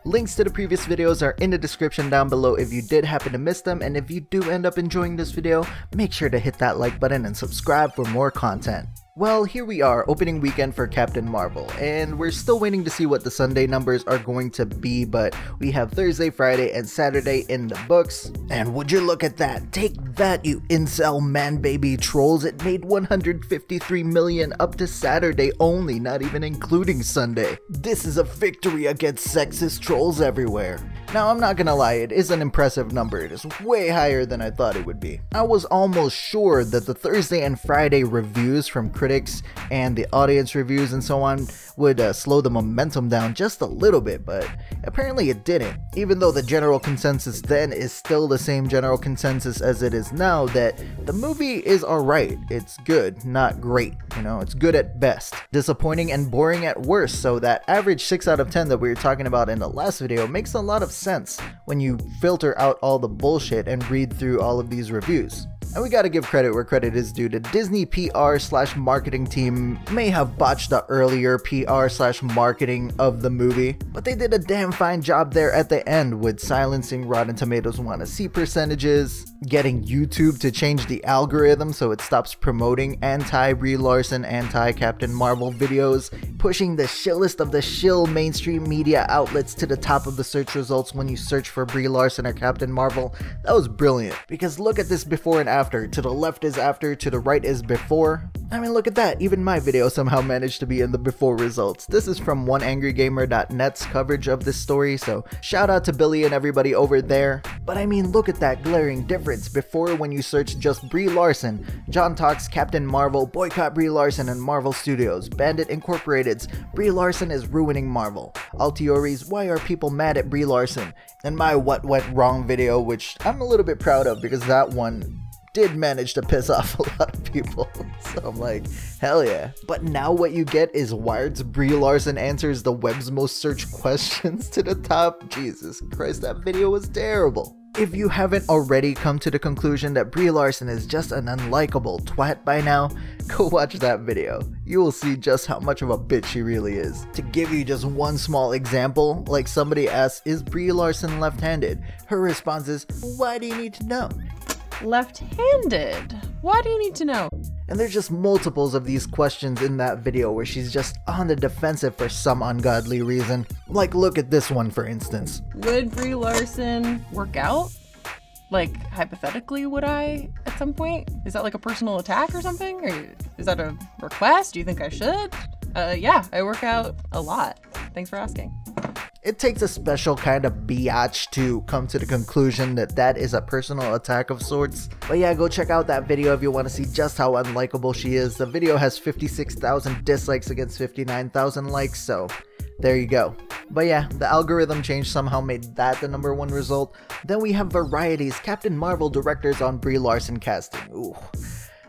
Links to the previous videos are in the description down below if you did happen to miss them, and if you do end up enjoying this video, make sure to hit that like button and subscribe for more content. Well, here we are, opening weekend for Captain Marvel, and we're still waiting to see what the Sunday numbers are going to be, but we have Thursday, Friday, and Saturday in the books. And would you look at that? Take that, you incel man-baby trolls. It made 153 million up to Saturday only, not even including Sunday. This is a victory against sexist trolls everywhere. Now, I'm not gonna lie, it is an impressive number. It is way higher than I thought it would be. I was almost sure that the Thursday and Friday reviews from critics and the audience reviews and so on would slow the momentum down just a little bit, but apparently it didn't. Even though the general consensus then is still the same general consensus as it is now, that the movie is alright. It's good, not great. You know, it's good at best. Disappointing and boring at worst, so that average 6 out of 10 that we were talking about in the last video makes a lot of sense when you filter out all the bullshit and read through all of these reviews. And we gotta give credit where credit is due. The Disney PR/marketing team may have botched the earlier PR/marketing of the movie, but they did a damn fine job there at the end with silencing Rotten Tomatoes wanna see percentages, getting YouTube to change the algorithm so it stops promoting anti-Brie Larson, anti-Captain Marvel videos, pushing the shillest of the shill mainstream media outlets to the top of the search results when you search for Brie Larson or Captain Marvel. That was brilliant, because look at this before and after. To the left is after, to the right is before. I mean, look at that, even my video somehow managed to be in the before results. This is from oneangrygamer.net's coverage of this story, so shout out to Billy and everybody over there. But I mean, look at that glaring difference. Before, when you search just Brie Larson, John Talks Captain Marvel, boycott Brie Larson and Marvel Studios, Bandit Incorporated's Brie Larson is ruining Marvel, Altiori's why are people mad at Brie Larson, and my what went wrong video, which I'm a little bit proud of because that one did manage to piss off a lot of people. So I'm like, hell yeah. But now what you get is Wired's Brie Larson answers the web's most searched questions to the top. Jesus Christ, that video was terrible. If you haven't already come to the conclusion that Brie Larson is just an unlikable twat by now, go watch that video. You will see just how much of a bitch she really is. To give you just one small example, like somebody asked, is Brie Larson left-handed? Her response is, why do you need to know? Left-handed? Why do you need to know? And there's just multiples of these questions in that video where she's just on the defensive for some ungodly reason. Like, look at this one for instance. Would Brie Larson work out? Like, hypothetically, would I at some point? Is that like a personal attack or something? Or is that a request? Do you think I should? Yeah, I work out a lot. Thanks for asking. It takes a special kind of biatch to come to the conclusion that that is a personal attack of sorts. But yeah, go check out that video if you want to see just how unlikable she is. The video has 56,000 dislikes against 59,000 likes, so there you go. But yeah, the algorithm change somehow made that the #1 result. Then we have Variety's Captain Marvel directors on Brie Larson casting. Ooh.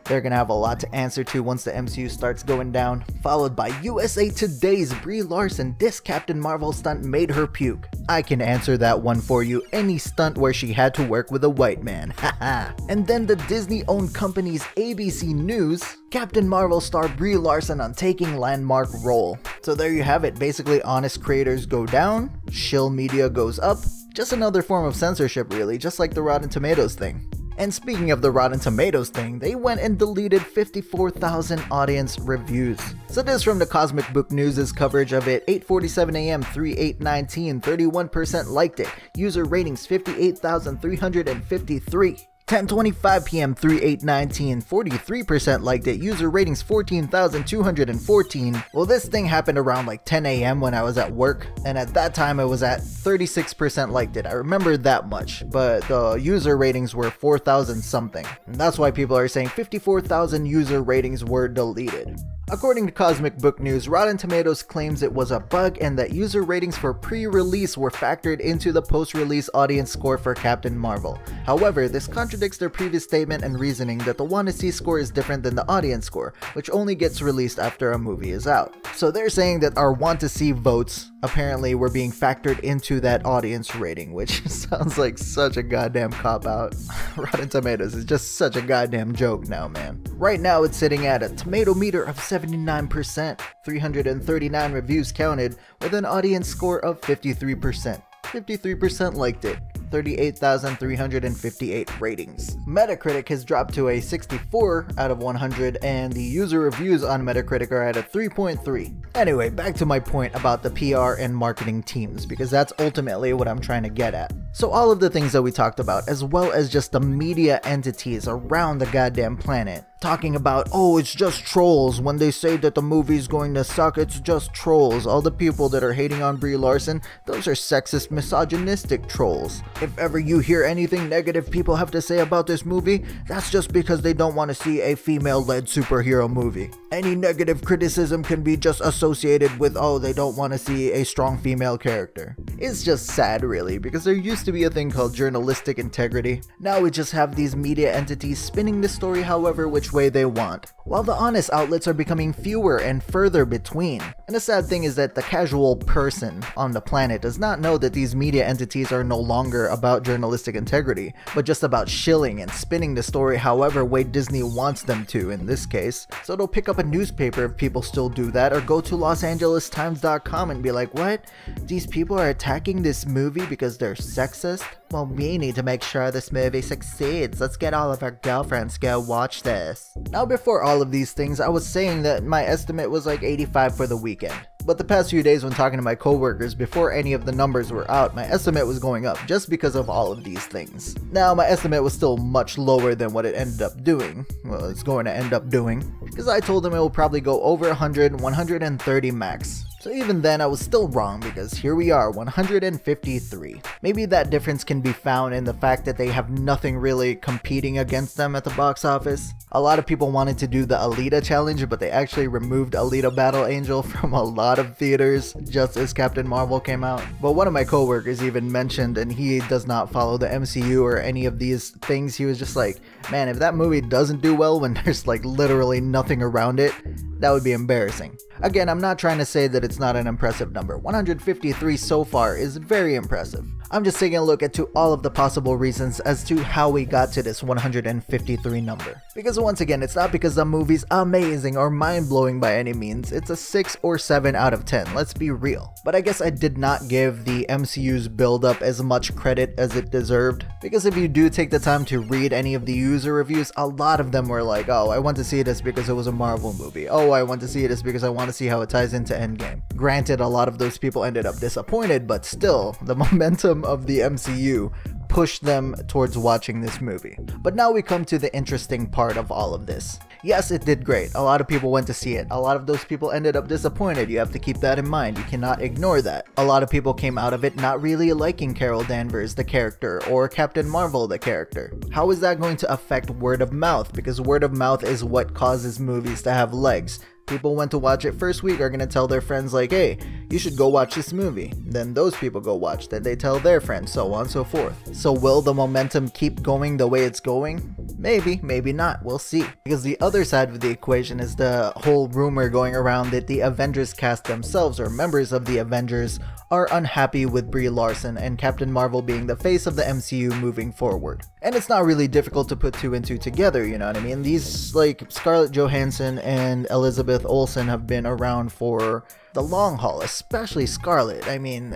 They're gonna have a lot to answer to once the MCU starts going down. Followed by USA Today's Brie Larson, this Captain Marvel stunt made her puke. I can answer that one for you. Any stunt where she had to work with a white man. Haha. And then the Disney-owned company's ABC News, Captain Marvel star Brie Larson on taking landmark role. So there you have it. Basically, honest creators go down, shill media goes up. Just another form of censorship really, just like the Rotten Tomatoes thing. And speaking of the Rotten Tomatoes thing, they went and deleted 54,000 audience reviews. So this from the Cosmic Book News' coverage of it. 8:47 AM, 3/8/19, 31% liked it. User ratings 58,353. 10:25 PM, 3/8/19, 43% liked it. User ratings 14,214. Well, this thing happened around like 10 AM when I was at work, and at that time it was at 36% liked it. I remember that much, but the user ratings were 4,000 something. And that's why people are saying 54,000 user ratings were deleted. According to Cosmic Book News, Rotten Tomatoes claims it was a bug and that user ratings for pre-release were factored into the post-release audience score for Captain Marvel. However, this contradicts their previous statement and reasoning that the want-to-see score is different than the audience score, which only gets released after a movie is out. So they're saying that our want-to-see votes apparently were being factored into that audience rating, which sounds like such a goddamn cop-out. Rotten Tomatoes is just such a goddamn joke now, man. Right now it's sitting at a tomatometer of 79%, 339 reviews counted, with an audience score of 53%. 53% liked it. 38,358 ratings. Metacritic has dropped to a 64 out of 100, and the user reviews on Metacritic are at a 3.3. Anyway, back to my point about the PR and marketing teams, because that's ultimately what I'm trying to get at. So all of the things that we talked about, as well as just the media entities around the goddamn planet, talking about, oh, it's just trolls. When they say that the movie's going to suck, it's just trolls. All the people that are hating on Brie Larson, those are sexist, misogynistic trolls. If ever you hear anything negative people have to say about this movie, that's just because they don't want to see a female-led superhero movie. Any negative criticism can be just associated with, oh, they don't want to see a strong female character. It's just sad, really, because there used to be a thing called journalistic integrity. Now we just have these media entities spinning the story however which way they want, while the honest outlets are becoming fewer and further between. And the sad thing is that the casual person on the planet does not know that these media entities are no longer about journalistic integrity, but just about shilling and spinning the story however way Disney wants them to in this case. So they'll pick up a newspaper if people still do that, or go to LosAngelesTimes.com and be like, what? These people are attacking this movie because they're sexist? Well, we need to make sure this movie succeeds. Let's get all of our girlfriends to go watch this. Now, before all of these things, I was saying that my estimate was like 85 for the weekend. But the past few days when talking to my coworkers before any of the numbers were out, my estimate was going up just because of all of these things. Now, my estimate was still much lower than what it ended up doing. Well, it's going to end up doing. Because I told them it will probably go over 100, 130 max. So even then, I was still wrong because here we are, 153. Maybe that difference can be found in the fact that they have nothing really competing against them at the box office. A lot of people wanted to do the Alita challenge, but they actually removed Alita Battle Angel from a lot of theaters just as Captain Marvel came out. But one of my coworkers even mentioned, and he does not follow the MCU or any of these things, he was just like, man, if that movie doesn't do well when there's like literally nothing around it, that would be embarrassing. Again, I'm not trying to say that it's not an impressive number. 153 so far is very impressive. I'm just taking a look at all of the possible reasons as to how we got to this 153 number. Because once again, it's not because the movie's amazing or mind-blowing by any means. It's a 6 or 7 out of 10, let's be real. But I guess I did not give the MCU's build-up as much credit as it deserved. Because if you do take the time to read any of the user reviews, a lot of them were like, oh, I want to see this because it was a Marvel movie. Oh, I want to see this because I want to see how it ties into Endgame. Granted, a lot of those people ended up disappointed, but still, the momentum of the MCU pushed them towards watching this movie. But now we come to the interesting part of all of this. Yes, it did great. A lot of people went to see it. A lot of those people ended up disappointed. You have to keep that in mind. You cannot ignore that. A lot of people came out of it not really liking Carol Danvers, the character, or Captain Marvel, the character. How is that going to affect word of mouth? Because word of mouth is what causes movies to have legs. People went to watch it first week are going to tell their friends like, hey, you should go watch this movie. Then those people go watch, then they tell their friends, so on and so forth. So will the momentum keep going the way it's going? Maybe, maybe not, we'll see. Because the other side of the equation is the whole rumor going around that the Avengers cast themselves, or members of the Avengers, are unhappy with Brie Larson and Captain Marvel being the face of the MCU moving forward. And it's not really difficult to put two and two together, you know what I mean? These, like, Scarlett Johansson and Elizabeth Olsen have been around for the long haul, especially Scarlett. I mean,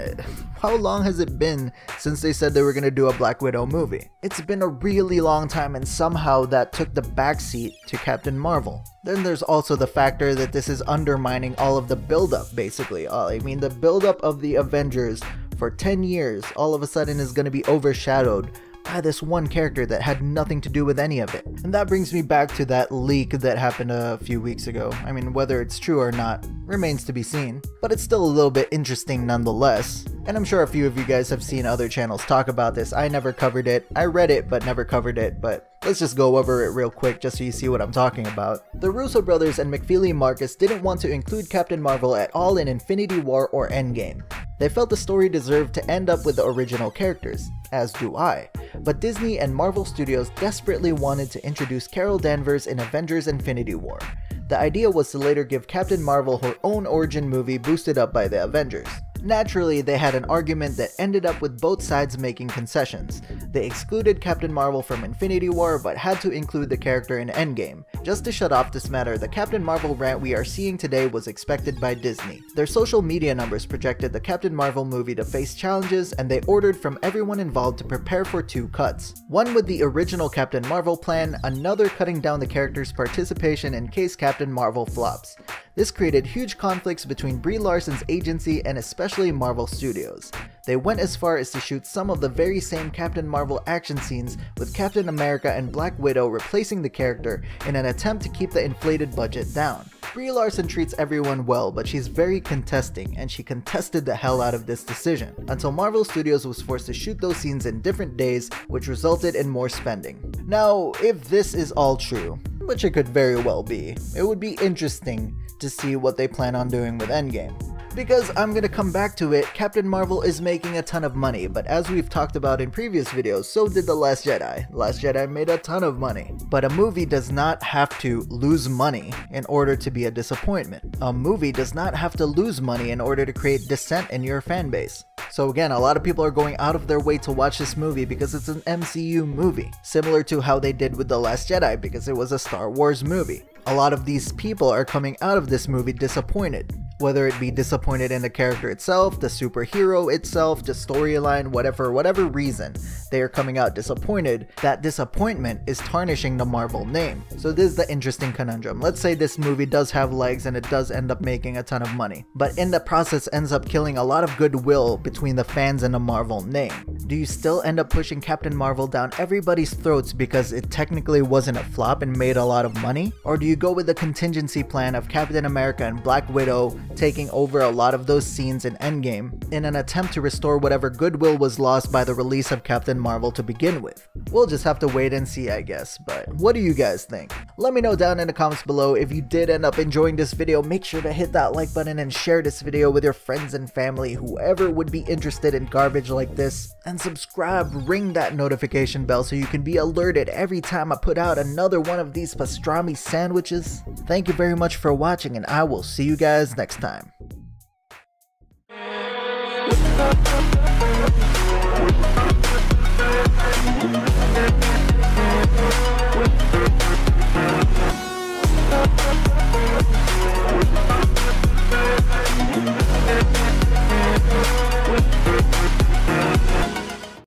how long has it been since they said they were going to do a Black Widow movie? It's been a really long time, and somehow that took the backseat to Captain Marvel. Then there's also the factor that this is undermining all of the build-up, basically. I mean, the build-up of the Avengers for 10 years all of a sudden is going to be overshadowed by this one character that had nothing to do with any of it. And that brings me back to that leak that happened a few weeks ago. I mean, whether it's true or not remains to be seen, but it's still a little bit interesting nonetheless. And I'm sure a few of you guys have seen other channels talk about this. I never covered it. I read it, but never covered it, but let's just go over it real quick just so you see what I'm talking about. The Russo brothers and McFeely Marcus didn't want to include Captain Marvel at all in Infinity War or Endgame. They felt the story deserved to end up with the original characters, as do I. But Disney and Marvel Studios desperately wanted to introduce Carol Danvers in Avengers Infinity War. The idea was to later give Captain Marvel her own origin movie boosted up by the Avengers. Naturally, they had an argument that ended up with both sides making concessions. They excluded Captain Marvel from Infinity War but had to include the character in Endgame. Just to shut off this matter, the Captain Marvel rant we are seeing today was expected by Disney. Their social media numbers projected the Captain Marvel movie to face challenges, and they ordered from everyone involved to prepare for 2 cuts. One with the original Captain Marvel plan, another cutting down the character's participation in case Captain Marvel flops. This created huge conflicts between Brie Larson's agency and especially Marvel Studios. They went as far as to shoot some of the very same Captain Marvel action scenes with Captain America and Black Widow replacing the character in an attempt to keep the inflated budget down. Brie Larson treats everyone well, but she's very contesting, and she contested the hell out of this decision, until Marvel Studios was forced to shoot those scenes in different days, which resulted in more spending. Now, if this is all true, which it could very well be, it would be interesting to see what they plan on doing with Endgame. Because I'm gonna come back to it, Captain Marvel is making a ton of money, but as we've talked about in previous videos, so did The Last Jedi. Last Jedi made a ton of money. But a movie does not have to lose money in order to be a disappointment. A movie does not have to lose money in order to create dissent in your fan base. So again, a lot of people are going out of their way to watch this movie because it's an MCU movie, similar to how they did with The Last Jedi because it was a Star Wars movie. A lot of these people are coming out of this movie disappointed. Whether it be disappointed in the character itself, the superhero itself, the storyline, whatever reason, they are coming out disappointed. That disappointment is tarnishing the Marvel name. So this is the interesting conundrum. Let's say this movie does have legs and it does end up making a ton of money, but in the process ends up killing a lot of goodwill between the fans and the Marvel name. Do you still end up pushing Captain Marvel down everybody's throats because it technically wasn't a flop and made a lot of money? Or do you go with the contingency plan of Captain America and Black Widow taking over a lot of those scenes in Endgame in an attempt to restore whatever goodwill was lost by the release of Captain Marvel to begin with? We'll just have to wait and see, I guess, but what do you guys think? Let me know down in the comments below. If you did end up enjoying this video, make sure to hit that like button and share this video with your friends and family, whoever would be interested in garbage like this, and subscribe, ring that notification bell so you can be alerted every time I put out another one of these pastrami sandwiches. Thank you very much for watching, and I will see you guys next time.